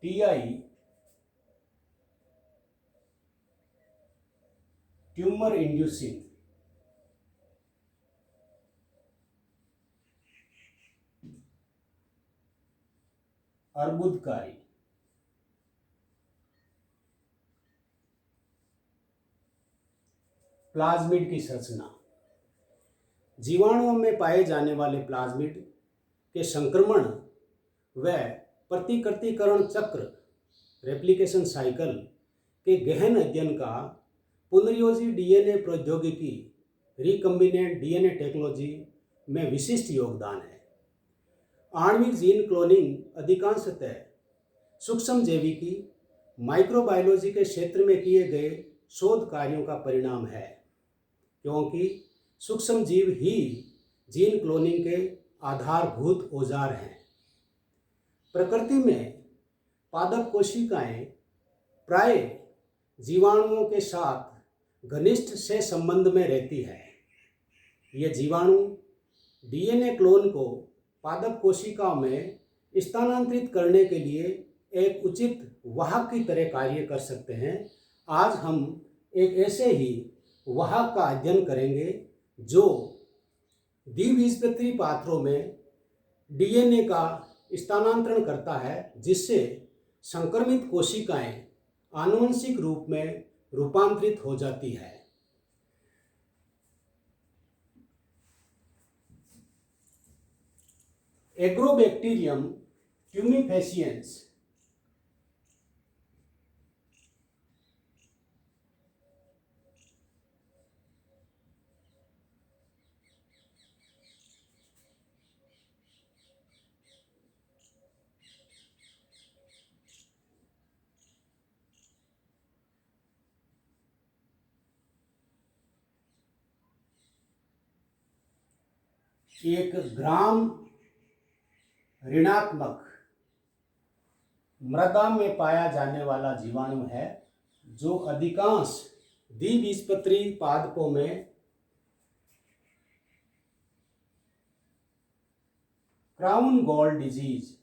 TI tumour inducing अर्बुदकारी plasmid की संरचना। जीवाणुओं में पाए जाने वाले प्लाज्मिड के संक्रमण व प्रतिकृतिकरण चक्र रेप्लिकेशन साइकिल के गहन अध्ययन का पुनर्योजी डीएनए प्रौद्योगिकी रिकम्बिनेंट डीएनए टेक्नोलॉजी में विशिष्ट योगदान है। आणविक जीन क्लोनिंग अधिकांशतः सूक्ष्म जैविकी माइक्रोबायोलॉजी के क्षेत्र में किए गए शोध कार्यों का परिणाम है, क्योंकि सूक्ष्म जीव ही जीन क्लोनिंग के आधारभूत औजार हैं। प्रकृति में पादप कोशिकाएं प्राय जीवाणुओं के साथ घनिष्ठ से संबंध में रहती है। ये जीवाणु डीएनए क्लोन को पादप कोशिकाओं में स्थानांतरित करने के लिए एक उचित वाहक की तरह कार्य कर सकते हैं। आज हम एक ऐसे ही वाहक का अध्ययन करेंगे जो द्विबीजपत्री पात्रों में डीएनए का स्थानांतरण करता है, जिससे संक्रमित कोशिकाएं आनुवंशिक रूप में रूपांतरित हो जाती है। एग्रोबैक्टीरियम ट्यूमिफेसिएंस एक ग्राम ऋणात्मक मृदा में पाया जाने वाला जीवाणु है, जो अधिकांश द्विबीजपत्री पादपों में क्राउन गॉल डिजीज,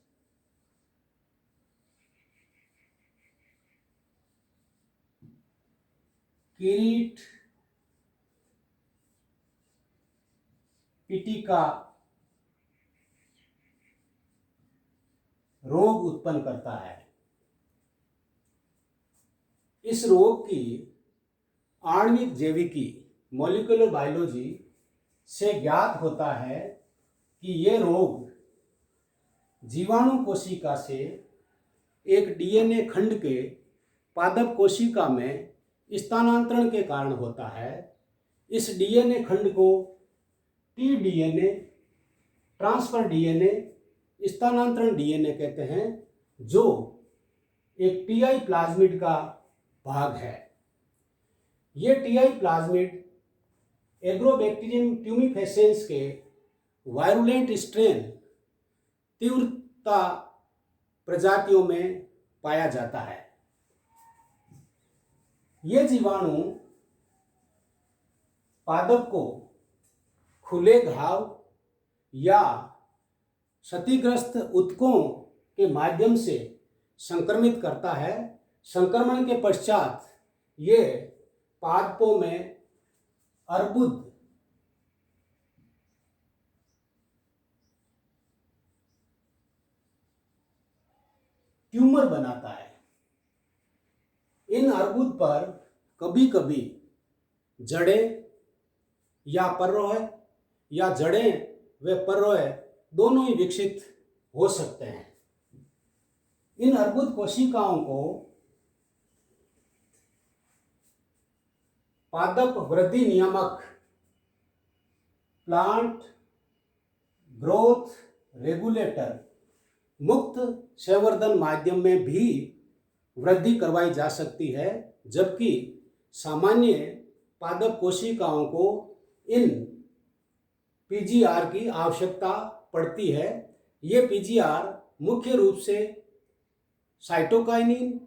किरीट पिटिका रोग उत्पन्न करता है। इस रोग की आणविक जैविकी मॉलिक्यूलर बायोलॉजी से ज्ञात होता है कि यह रोग जीवाणु कोशिका से एक डीएनए खंड के पादप कोशिका में स्थानांतरण के कारण होता है। इस डीएनए खंड को टीडीएनए, ट्रांसफर डीएनए, स्थानांतरण डीएनए कहते हैं, जो एक टीआई प्लाज्मिड का भाग है। ये टीआई प्लाज्मिड एग्रोबैक्टीरियम ट्यूमिफेसेंस के वायरुलेंट स्ट्रेन तीव्रता प्रजातियों में पाया जाता है। ये जीवाणु पादप को खुले घाव या क्षतिग्रस्त ऊतकों के माध्यम से संक्रमित करता है। संक्रमण के पश्चात ये पादपों में अर्बुद ट्यूमर बनाता है। इन अर्बुद पर कभी कभी जड़ें या पर्रोह या जड़ें व पर्रोह दोनों ही विकसित हो सकते हैं। इन अर्बुद कोशिकाओं को पादप वृद्धि नियामक प्लांट ग्रोथ रेगुलेटर मुक्त संवर्धन माध्यम में भी वृद्धि करवाई जा सकती है, जबकि सामान्य पादप कोशिकाओं को इन पीजीआर की आवश्यकता पड़ती है। ये पीजीआर मुख्य रूप से साइटोकाइनिन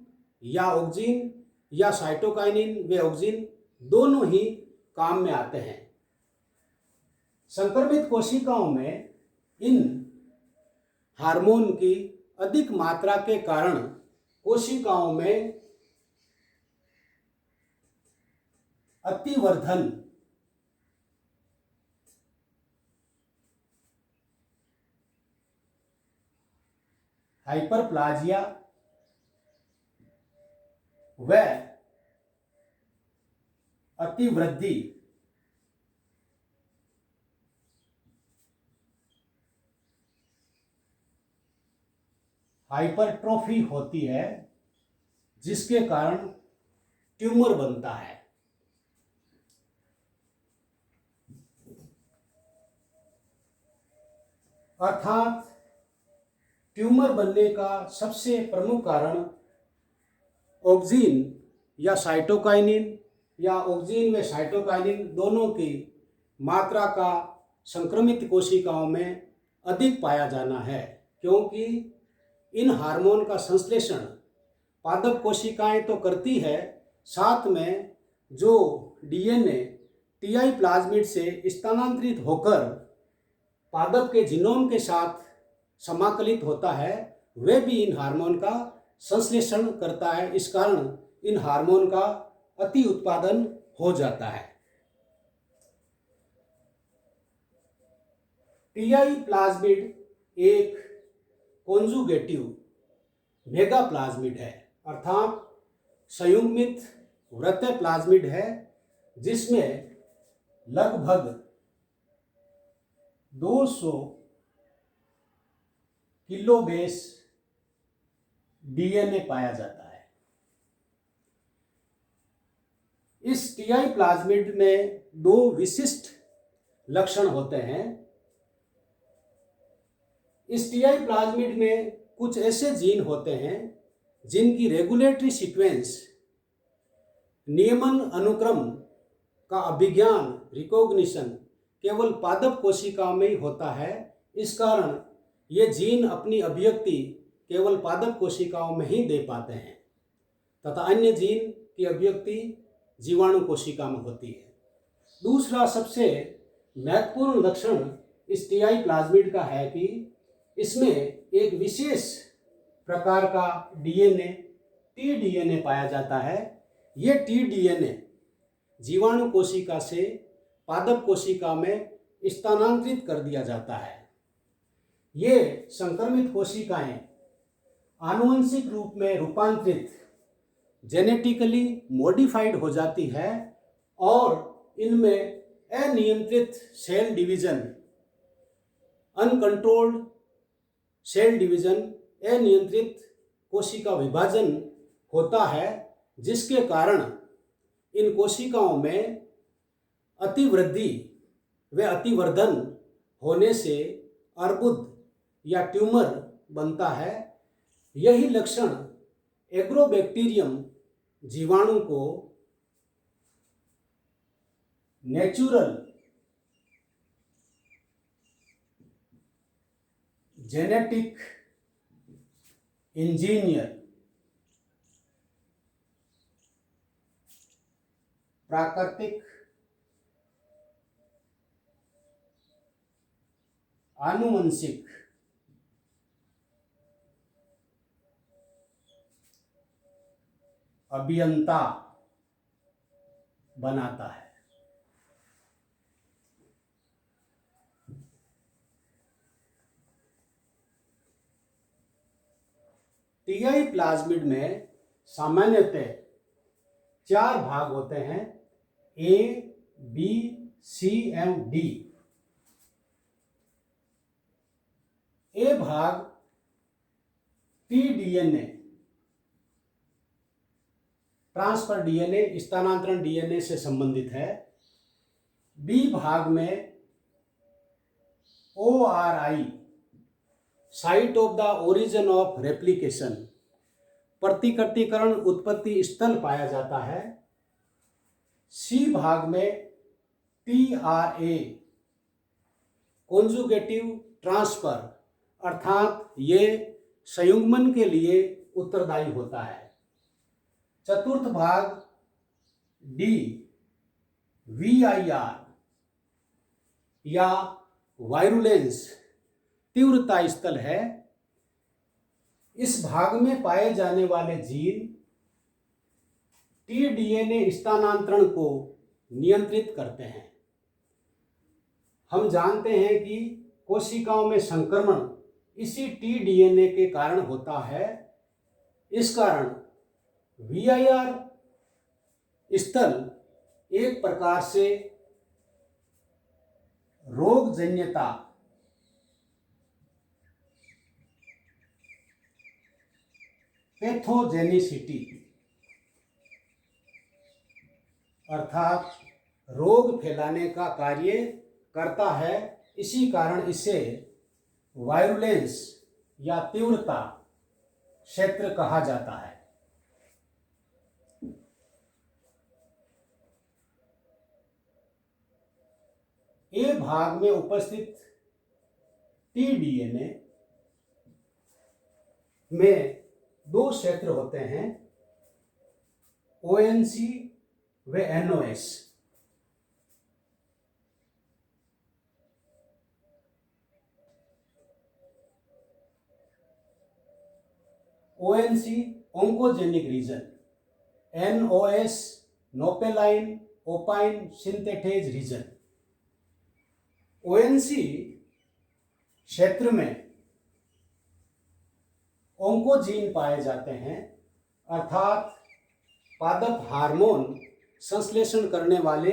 या ऑक्सिन या साइटोकाइनिन व ऑक्सिन दोनों ही काम में आते हैं। संक्रमित कोशिकाओं में इन हार्मोन की अधिक मात्रा के कारण कोशिकाओं में अतिवर्धन हाइपरप्लाजिया व अतिवृद्धि हाइपरट्रोफी होती है, जिसके कारण ट्यूमर बनता है। अर्थात ट्यूमर बनने का सबसे प्रमुख कारण ऑक्सिन या साइटोकाइनिन या ऑक्सिन में साइटोकाइनिन दोनों की मात्रा का संक्रमित कोशिकाओं में अधिक पाया जाना है, क्योंकि इन हार्मोन का संश्लेषण पादप कोशिकाएं तो करती है, साथ में जो डीएनए टीआई प्लाज्मिड से स्थानांतरित होकर पादप के जीनोम के साथ समाकलित होता है, वे भी इन हार्मोन का संश्लेषण करता है। इस कारण इन हार्मोन का अति उत्पादन हो जाता है। टीआई प्लाज्मिड एक कॉन्जुगेटिव मेगा प्लाज्मिड है, अर्थात संयुग्मित वृत्तीय प्लाज्मिड है, जिसमें लगभग 200 किलो बेस डीएनए पाया जाता है। इस टीआई प्लाज्मिड में दो विशिष्ट लक्षण होते हैं। इस टीआई प्लाज्मिड में कुछ ऐसे जीन होते हैं जिनकी रेगुलेटरी सीक्वेंस नियमन अनुक्रम का अभिज्ञान रिकॉग्निशन केवल पादप कोशिका में ही होता है। इस कारण ये जीन अपनी अभिव्यक्ति केवल पादप कोशिकाओं में ही दे पाते हैं तथा अन्य जीन की अभिव्यक्ति जीवाणु कोशिका में होती है। दूसरा सबसे महत्वपूर्ण लक्षण इस टीआई प्लाज्मिड का है कि इसमें एक विशेष प्रकार का डीएनए टी डीएनए पाया जाता है। ये टी डीएनए जीवाणु कोशिका से पादप कोशिका में स्थानांतरित कर दिया जाता है। ये संक्रमित कोशिकाएं आनुवंशिक रूप में रूपांतरित जेनेटिकली मॉडिफाइड हो जाती है और इनमें अनियंत्रित cell division, uncontrolled cell division, अनियंत्रित कोशिका विभाजन होता है, जिसके कारण इन कोशिकाओं में अतिवृद्धि व अतिवर्धन होने से अर्बुद या ट्यूमर बनता है। यही लक्षण एग्रोबैक्टीरियम जीवाणु को नेचुरल जेनेटिक इंजीनियर प्राकृतिक आनुवंशिक अभियंता बनाता है। टीआई प्लाज्मिड में सामान्यतः 4 भाग होते हैं, ए, बी, सी एवं डी। ए भाग टी डीएनए ट्रांसफर डीएनए स्थानांतरण डीएनए से संबंधित है। बी भाग में ORI site of the origin of replication प्रतिकृतिकरण उत्पत्ति स्थल पाया जाता है। सी भाग में TRA कॉन्जुगेटिव ट्रांसफर अर्थात ये संयुग्मन के लिए उत्तरदायी होता है। चतुर्थ भाग डी VIR या वायरुलेंस तीव्रता स्थल है। इस भाग में पाए जाने वाले जीन टीडीएनए स्थानांतरण को नियंत्रित करते हैं। हम जानते हैं कि कोशिकाओं में संक्रमण इसी टीडीएनए के कारण होता है। इस कारण वीआईआर स्थल एक प्रकार से रोगजन्यता पैथोजेनिसिटी अर्थात रोग फैलाने का कार्य करता है। इसी कारण इसे वायरुलेंस या तीव्रता क्षेत्र कहा जाता है। ए भाग में उपस्थित टीडीएनए में दो क्षेत्र होते हैं, ओएनसी व NOS. ONC oncogenic region, NOS nopaline opine synthetase region. ONC क्षेत्र में ओंकोजीन पाए जाते हैं, अर्थात पादप हार्मोन संश्लेषण करने वाले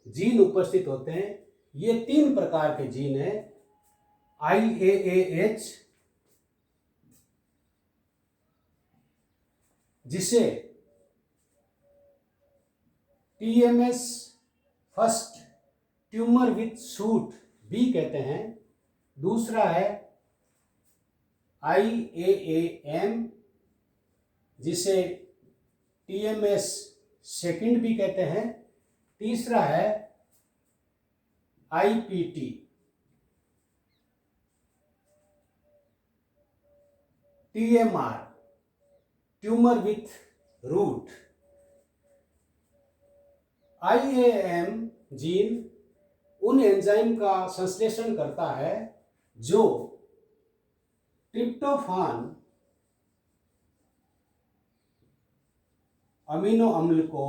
जीन उपस्थित होते हैं। ये 3 प्रकार के जीन हैं, IAAH, जिसे TMS first tumour with shoot भी कहते हैं। दूसरा है IAAM, जिसे TMS सेकंड भी कहते हैं। तीसरा है IPT, TMR tumour with root. IAM gene उन एंजाइम का संश्लेषण करता है जो ट्रिप्टोफान अमीनो अम्ल को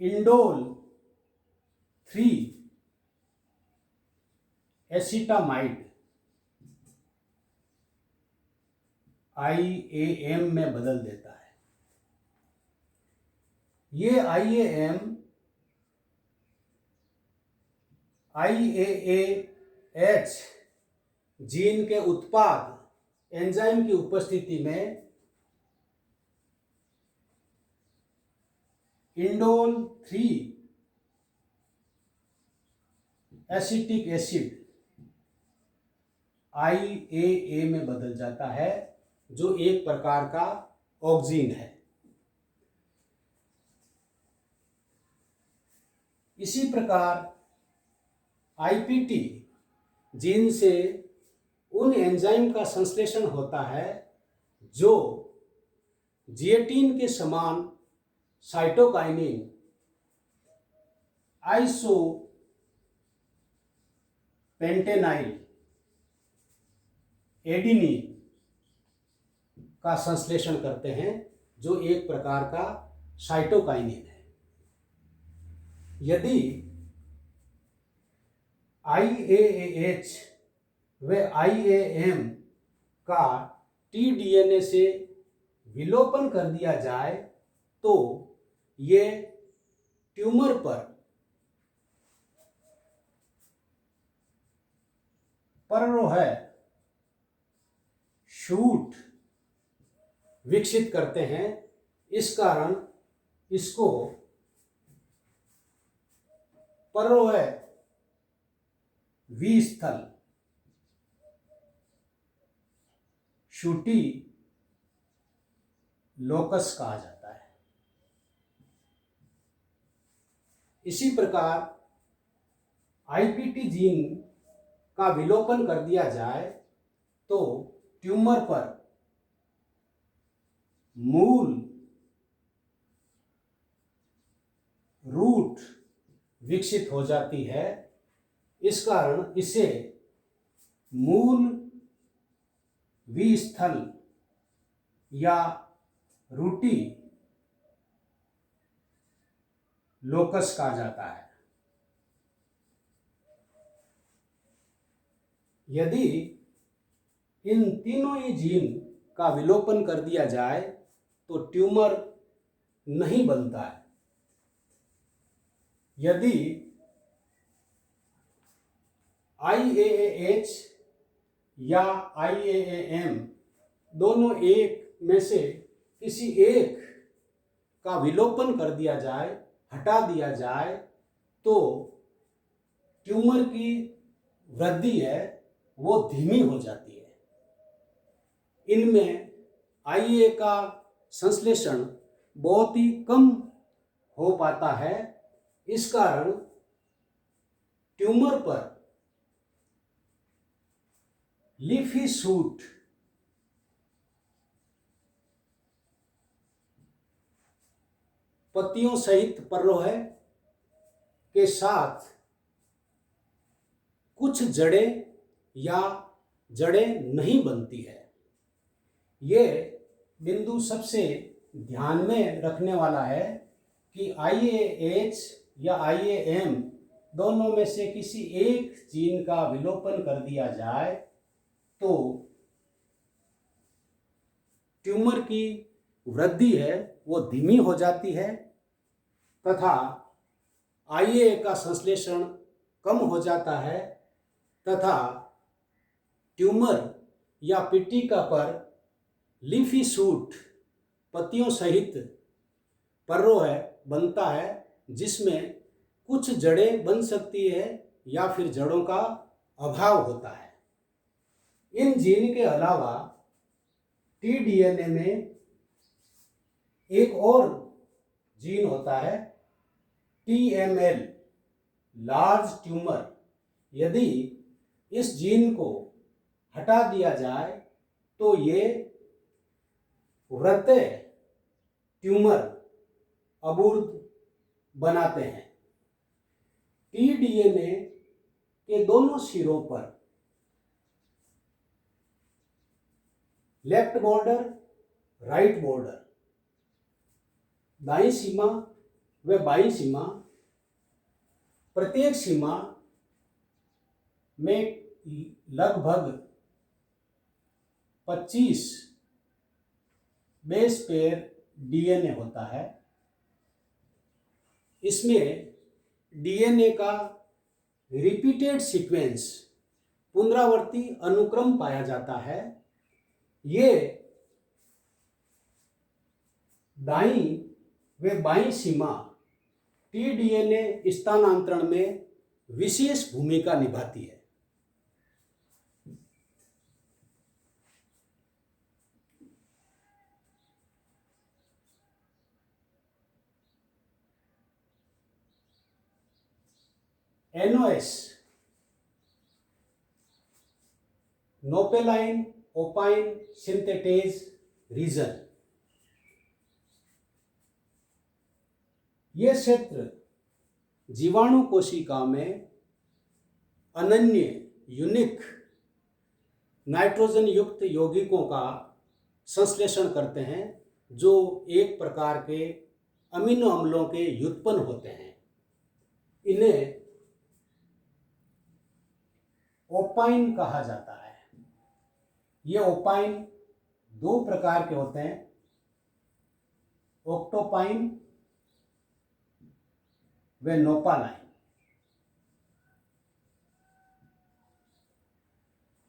इंडोल 3 एसिटामाइड IAM में बदल देता है। ये IAM IAAH जीन के उत्पाद एंजाइम की उपस्थिति में इंडोल 3 एसिटिक एसिड IAA में बदल जाता है, जो एक प्रकार का ऑक्सीन है। इसी प्रकार IPT जीन से उन एंजाइम का संश्लेषण होता है जो जिएटीन के समान साइटोकाइनिन आइसोपेंटेनाइल एडिनिन का संश्लेषण करते हैं, जो एक प्रकार का साइटोकाइनिन है। यदि IAAH व IAM का टीडीएनए से विलोपन कर दिया जाए तो ये ट्यूमर पर पररोह शूट विकसित करते हैं। इस कारण इसको पररोह विस्थल शूटी लोकस कहा जाता है। इसी प्रकार IPT जीन का विलोपन कर दिया जाए तो ट्यूमर पर मूल रूट विकसित हो जाती है। इस कारण इसे मूल विस्थल या रूटी लोकस कहा जाता है। यदि इन तीनों ही जीन का विलोपन कर दिया जाए तो ट्यूमर नहीं बनता है। यदि IAAH या IAAM दोनों एक में से किसी एक का विलोपन कर दिया जाए, हटा दिया जाए, तो ट्यूमर की वृद्धि है वो धीमी हो जाती है। इनमें IA का संश्लेषण बहुत ही कम हो पाता है। इस कारण ट्यूमर पर लीफी शूट पत्तियों सहित पर्रोह के साथ कुछ जड़ें या जड़ें नहीं बनती है। ये बिंदु सबसे ध्यान में रखने वाला है कि IAH या IAM दोनों में से किसी एक जीन का विलोपन कर दिया जाए तो ट्यूमर की वृद्धि है वो धीमी हो जाती है तथा IA का संश्लेषण कम हो जाता है तथा ट्यूमर या पिट्टिका पर लीफी शूट पत्तियों सहित पर्रोह बनता है, जिसमें कुछ जड़ें बन सकती है या फिर जड़ों का अभाव होता है। इन जीन के अलावा tDNA में एक और जीन होता है TML, लार्ज ट्यूमर। यदि इस जीन को हटा दिया जाए तो ये वृत्त ट्यूमर अबूर्त बनाते हैं। tDNA के दोनों सिरों पर लेफ्ट बॉर्डर, राइट बॉर्डर, दाईं सीमा व बाईं सीमा, प्रत्येक सीमा में लगभग 25 बेस पेयर DNA होता है। इसमें DNA का रिपीटेड सीक्वेंस, पुनरावर्ती अनुक्रम पाया जाता है। ये दाईं व बाईं सीमा tDNA स्थानांतरण में विशेष भूमिका निभाती है। NOS, नोपेलाइन ओपाइन सिंथेटेज रीजन, यह क्षेत्र जीवाणु कोशिका में अनन्य यूनिक नाइट्रोजन युक्त यौगिकों का संश्लेषण करते हैं जो एक प्रकार के अमीनो अम्लों के व्युत्पन्न होते हैं। इन्हें ओपाइन कहा जाता है। ये ओपाइन दो प्रकार के होते हैं, ओक्टोपाइन व नोपालाइन।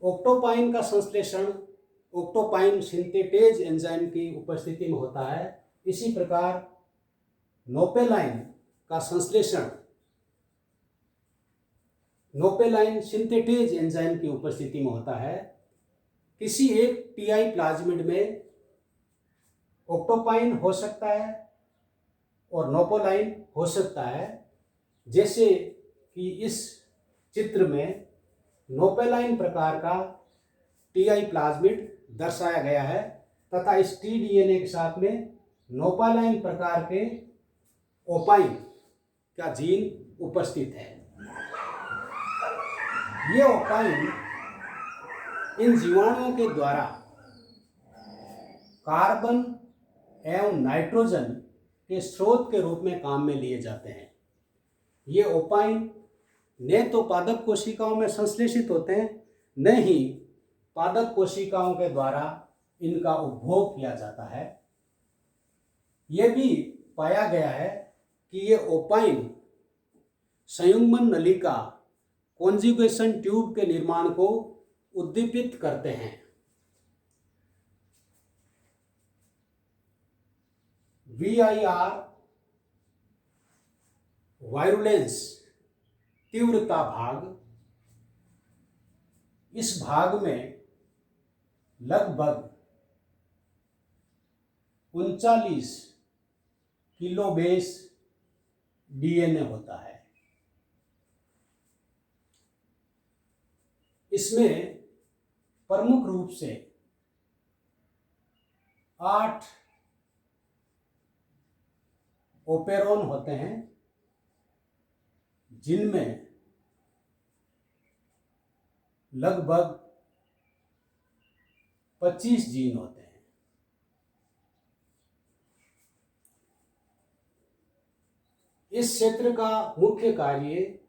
ओक्टोपाइन का संश्लेषण ओक्टोपाइन सिंथेटेज एंजाइम की उपस्थिति में होता है। इसी प्रकार नोपेलाइन का संश्लेषण नोपेलाइन सिंथेटेज एंजाइम की उपस्थिति में होता है। किसी एक TI प्लाज्मिड में ओक्टोपाइन हो सकता है और नोपोलाइन हो सकता है। जैसे कि इस चित्र में नोपेलाइन प्रकार का TI प्लाज्मिड दर्शाया गया है तथा इस tDNA के साथ में नोपालाइन प्रकार के ओपाइन का जीन उपस्थित है। ये ओपाइन इन जीवाणुओं के द्वारा कार्बन एवं नाइट्रोजन के स्रोत के रूप में काम में लिए जाते हैं। ये ओपाइन न तो पादप कोशिकाओं में संश्लेषित होते हैं, न ही पादप कोशिकाओं के द्वारा इनका उपभोग किया जाता है। यह भी पाया गया है कि ये ओपाइन संयुग्मन नलिका कॉन्जुगेशन ट्यूब के निर्माण को उद्दीपित करते हैं। VIR वायरुलेंस तीव्रता भाग, इस भाग में लगभग 39 किलोबेस DNA होता है। इसमें प्रमुख रूप से 8 ओपेरॉन होते हैं, जिनमें लगभग 25 जीन होते हैं। इस क्षेत्र का मुख्य कार्य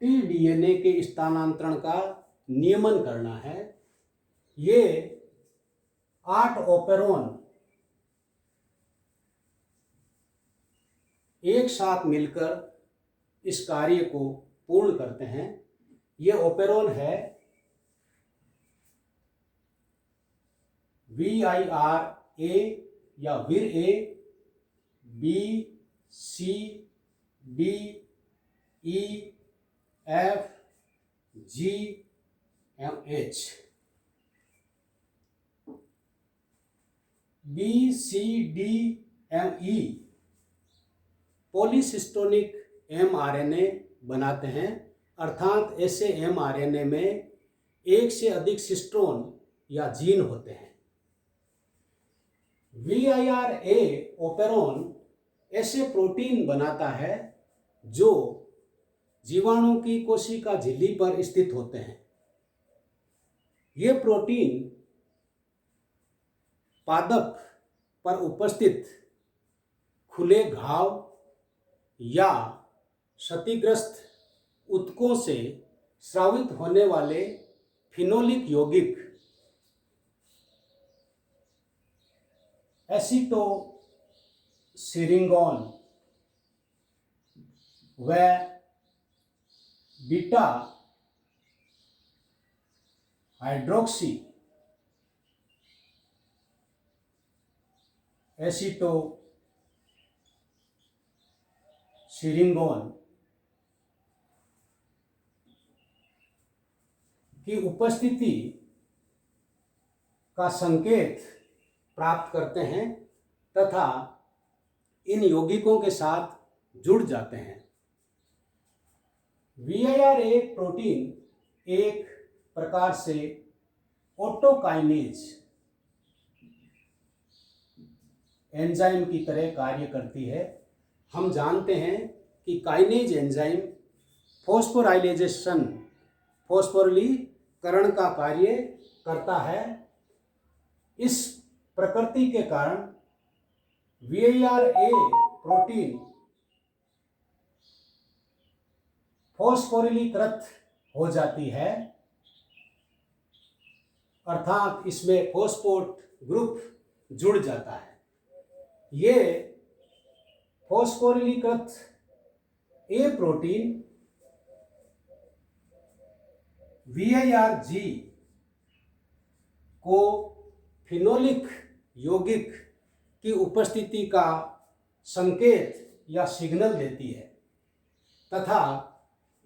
tDNA के स्थानांतरण का नियमन करना है। ये 8 ओपेरॉन एक साथ मिलकर इस कार्य को पूर्ण करते हैं। ये ओपेरॉन है VIR-A या VIR-A, B, C, D, E, F, G एवं H। B, C, D एवं E पॉलीसिस्टोनिक mRNA बनाते हैं, अर्थात ऐसे mRNA में एक से अधिक सिस्ट्रोन या जीन होते हैं। VIR-A ओपेरॉन ऐसे प्रोटीन बनाता है जो जीवाणु की कोशिका झिल्ली पर स्थित होते हैं। ये प्रोटीन पादप पर उपस्थित खुले घाव या क्षतिग्रस्त ऊतकों से स्रावित होने वाले फिनोलिक यौगिक एसिटोसिरिंगोन व बीटा हाइड्रोक्सी एसिटोसिरिंगोन की उपस्थिति का संकेत प्राप्त करते हैं तथा इन यौगिकों के साथ जुड़ जाते हैं। VIR-A प्रोटीन एक प्रकार से ऑटोकाइनेज एंजाइम की तरह कार्य करती है। हम जानते हैं कि काइनेज एंजाइम फॉस्फोरिलीकरण का कार्य करता है। इस प्रकृति के कारण VIR-A प्रोटीन फॉस्फोरिलीकृत हो जाती है, अर्थात इसमें फॉस्फोट ग्रुप जुड़ जाता है। ये फॉस्फोरिलीकृत A प्रोटीन VIR-G को फिनोलिक यौगिक की उपस्थिति का संकेत या सिग्नल देती है तथा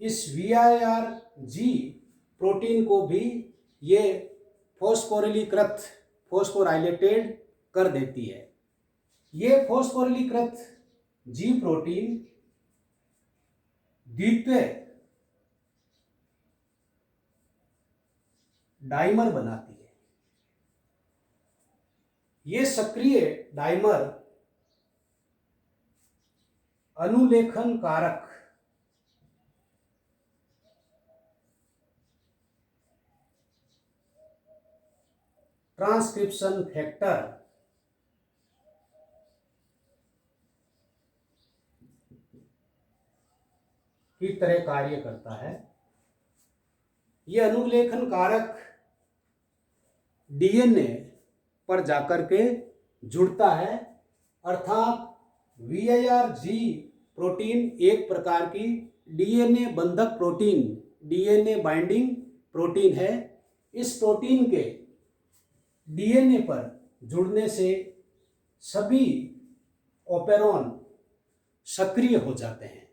इस VIR-G प्रोटीन को भी ये फॉस्फोराइलेटेड कर देती है। ये फॉस्फोरिलीकृत G प्रोटीन द्वितीय डाइमर बनाती है। ये सक्रिय डाइमर अनुलेखन कारक ट्रांसक्रिप्शन फैक्टर की तरह कार्य करता है। यह अनुलेखन कारक डीएनए पर जाकर के जुड़ता है, अर्थात VIRG प्रोटीन एक प्रकार की डीएनए बंधक प्रोटीन, डीएनए बाइंडिंग प्रोटीन है। इस प्रोटीन के डीएनए पर जुड़ने से सभी ओपेरॉन सक्रिय हो जाते हैं।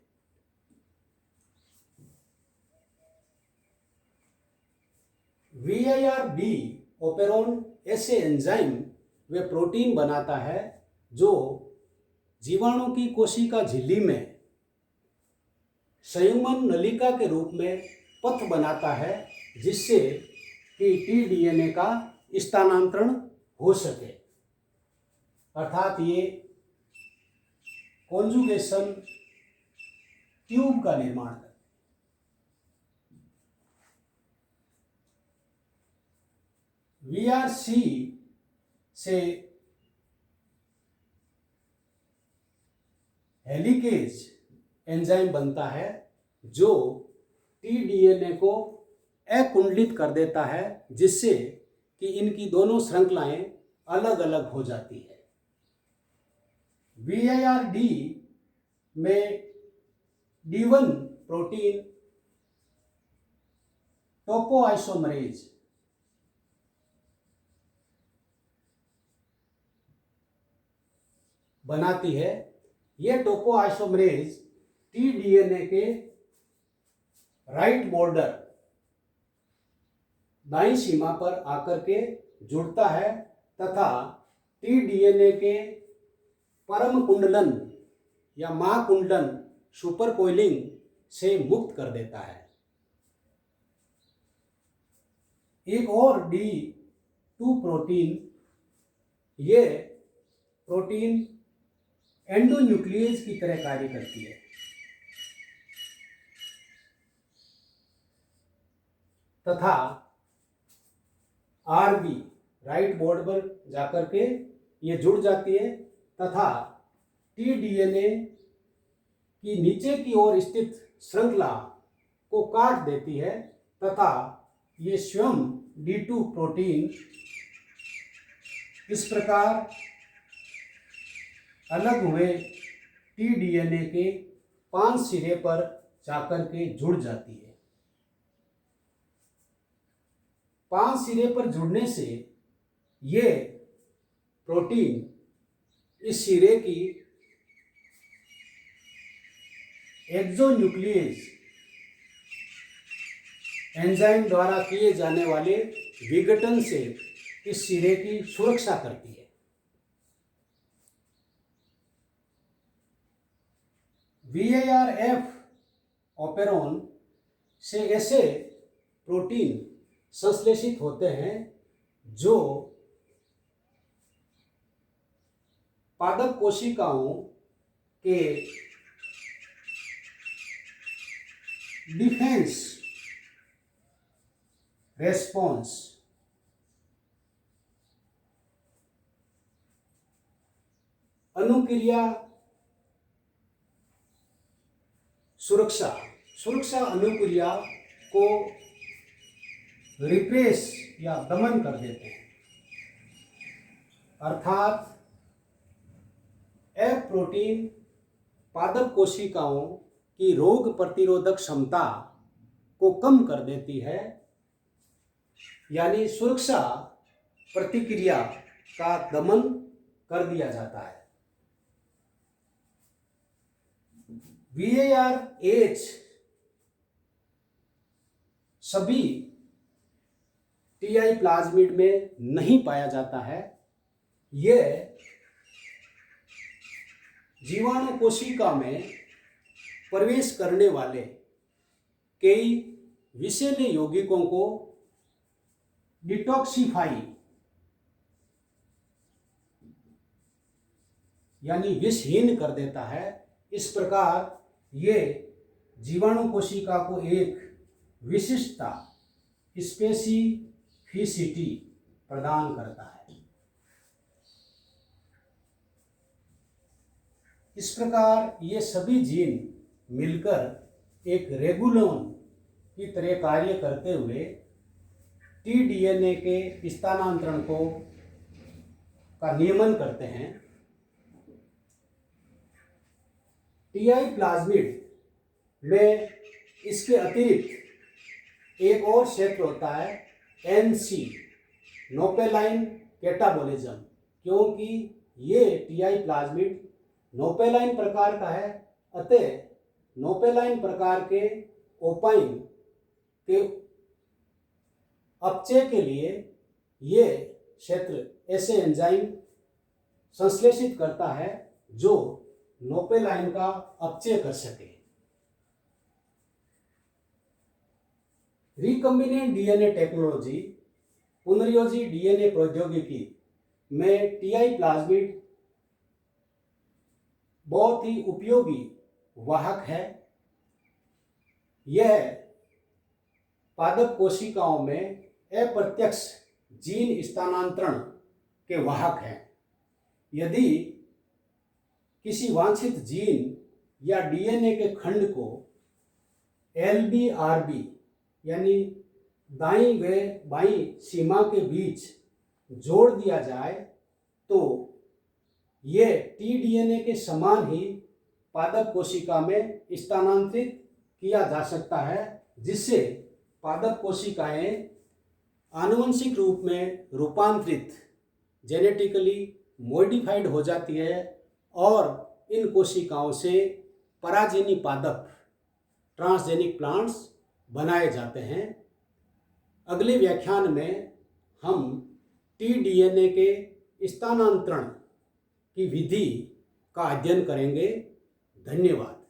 VIRB ओपेरॉन ऐसे एंजाइम व प्रोटीन बनाता है जो जीवाणु की कोशिका झिल्ली में संयुग्मन नलिका के रूप में पथ बनाता है, जिससे कि tDNA का स्थानांतरण हो सके, अर्थात ये कॉन्जुगेशन ट्यूब का निर्माण करता है। VRC से हेलिकेज एंजाइम बनता है जो tDNA को अकुंडलित कर देता है, जिससे कि इनकी दोनों श्रृंखलाएं अलग अलग हो जाती है। VIRD में D1 प्रोटीन टोपोआइसोमरेज बनाती है। यह टोपोआइसोमरेज tDNA के राइट बॉर्डर, दाईं सीमा पर आकर के जुड़ता है तथा tDNA के परम कुंडलन या महाकुंडलन सुपर कोइलिंग से मुक्त कर देता है। एक और D2 प्रोटीन, ये प्रोटीन एंडोन्यूक्लियस की तरह कार्य करती है। तथा RB राइट बॉर्डर पर जाकर के ये जुड़ जाती है तथा tDNA की नीचे की ओर स्थित श्रृंखला को काट देती है तथा ये स्वयं D2 प्रोटीन इस प्रकार अलग हुए tDNA के 5 सिरे पर जाकर के जुड़ जाती है। 5 सिरे पर जुड़ने से ये प्रोटीन इस सिरे की एक्सोन्यूक्लियस एंजाइम द्वारा किए जाने वाले विघटन से इस सिरे की सुरक्षा करती है। VIRF ओपेरॉन से ऐसे प्रोटीन संश्लेषित होते हैं जो पादप कोशिकाओं के डिफेंस रेस्पॉन्स अनुक्रिया सुरक्षा अनुक्रिया को रिप्रेस या दमन कर देते हैं, अर्थात एफ प्रोटीन पादप कोशिकाओं की रोग प्रतिरोधक क्षमता को कम कर देती है, यानी सुरक्षा प्रतिक्रिया का दमन कर दिया जाता है। VIRH सभी TI प्लाज्मिड में नहीं पाया जाता है। यह जीवाणु कोशिका में प्रवेश करने वाले कई विषैले यौगिकों को डिटॉक्सिफाई यानी विषहीन कर देता है। इस प्रकार ये जीवाणु कोशिका को एक विशिष्टता स्पेसिफिसिटी प्रदान करता है। इस प्रकार ये सभी जीन मिलकर एक रेगुलोन की तरह कार्य करते हुए टीडीएनए के स्थानांतरण का नियमन करते हैं। टीआई प्लाज्मिड में इसके अतिरिक्त एक और क्षेत्र होता है एनसी, नोपेलाइन कैटाबोलिज्म, क्योंकि ये टीआई प्लाज्मिड नोपेलाइन प्रकार का है, अतः नोपेलाइन प्रकार के ओपाइन के अपचय के लिए ये क्षेत्र ऐसे एंजाइम संश्लेषित करता है जो नोपेलाइन का अपचय कर सके। रिकम्बिनेंट डीएनए टेक्नोलॉजी, पुनर्योजी डीएनए प्रौद्योगिकी में टीआई प्लाज्मिड बहुत ही उपयोगी वाहक है। यह पादप कोशिकाओं में अप्रत्यक्ष जीन स्थानांतरण के वाहक हैं। यदि किसी वांछित जीन या डीएनए के खंड को LBRB यानी दाईं व बाईं सीमा के बीच जोड़ दिया जाए तो ये टीडीएनए के समान ही पादप कोशिका में स्थानांतरित किया जा सकता है, जिससे पादप कोशिकाएं आनुवंशिक रूप में रूपांतरित, जेनेटिकली मॉडिफाइड हो जाती है और इन कोशिकाओं से पराजेनी पादप, ट्रांसजेनिक प्लांट्स बनाए जाते हैं। अगले व्याख्यान में हम टीडीएनए के स्थानांतरण की विधि का अध्ययन करेंगे। धन्यवाद।